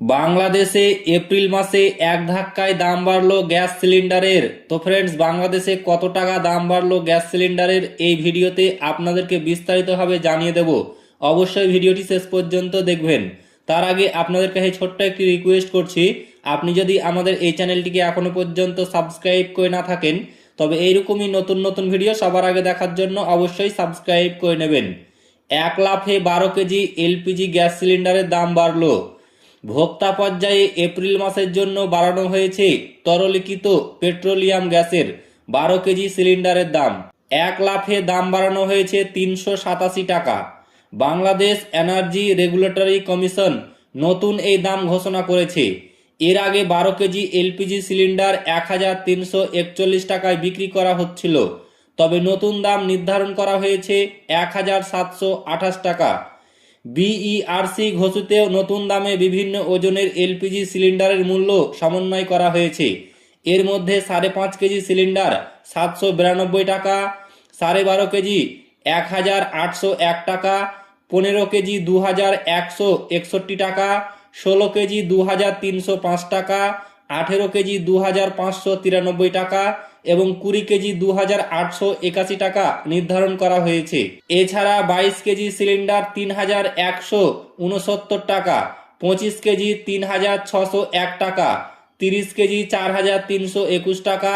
বাংলাদেশে এপ্রিল মাসে এক ধাক্কায় দাম বাড়লো গ্যাস সিলিন্ডারের। তো ফ্রেন্ডস, বাংলাদেশে কত টাকা দাম বাড়লো গ্যাস সিলিন্ডারের এই ভিডিওতে আপনাদেরকে বিস্তারিতভাবে জানিয়ে দেব। অবশ্যই ভিডিওটি শেষ পর্যন্ত দেখবেন। তার আগে আপনাদের কাছে ছোট্ট একটি রিকোয়েস্ট করছি, আপনি যদি আমাদের এই চ্যানেলটিকে এখনো পর্যন্ত সাবস্ক্রাইব করে না থাকেন তবে এইরকমই নতুন নতুন ভিডিও সবার আগে দেখার জন্য অবশ্যই সাবস্ক্রাইব করে নেবেন। এক লাফে 12 কেজি এলপিজি গ্যাস সিলিন্ডারের দাম বাড়লো। ভোক্তা পর্যায়ে এপ্রিল মাসের জন্য বাড়ানো হয়েছে তরলীকৃত পেট্রোলিয়াম গ্যাসের 12 কেজি সিলিন্ডারের দাম। এক লাফে দাম বাড়ানো হয়েছে 387 টাকা। বাংলাদেশ এনার্জি রেগুলেটরি কমিশন নতুন এই দাম ঘোষণা করেছে। এর আগে 12 কেজি এলপিজি সিলিন্ডার 1341 টাকায় বিক্রি করা হচ্ছিল, তবে নতুন দাম নির্ধারণ করা হয়েছে 1728 টাকা। বিইআরসি ঘোষিত নতুন দামে বিভিন্ন ওজনের এলপিজি সিলিন্ডারের মূল্য সমন্বয় করা হয়েছে। এর মধ্যে 5.5 কেজি সিলিন্ডার 792 টাকা, 12.5 কেজি 1801 টাকা, 15 কেজি 2161 টাকা, 16 কেজি 2305 টাকা, 18 কেজি 2593 টাকা এবং 20 কেজি 2881 টাকা নির্ধারণ করা হয়েছে। এছাড়া 22 কেজি সিলিন্ডার 3169 টাকা, 25 কেজি 3601 টাকা, 30 কেজি 4321 টাকা,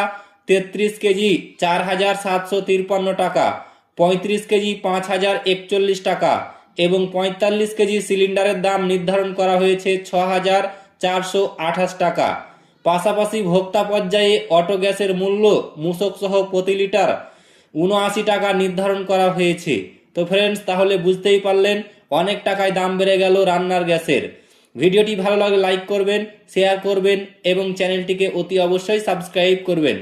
33 কেজি 4753 টাকা, 35 কেজি 5041 টাকা এবং 45 কেজি সিলিন্ডারের দাম নির্ধারণ করা হয়েছে 6428 টাকা। পাশাপাশি ভোক্তা পর্যায়ে অটো গ্যাসের মূল্য মূসক সহ প্রতি লিটার 79 টাকা নির্ধারণ করা হয়েছে। তো ফ্রেন্ডস, তাহলে বুঝতেই পারলেন অনেক টাকায় দাম বেড়ে গেল রান্নার গ্যাসের। ভিডিওটি ভালো লাগলে লাইক করবেন, শেয়ার করবেন এবং চ্যানেলটিকে অতি অবশ্যই সাবস্ক্রাইব করবেন।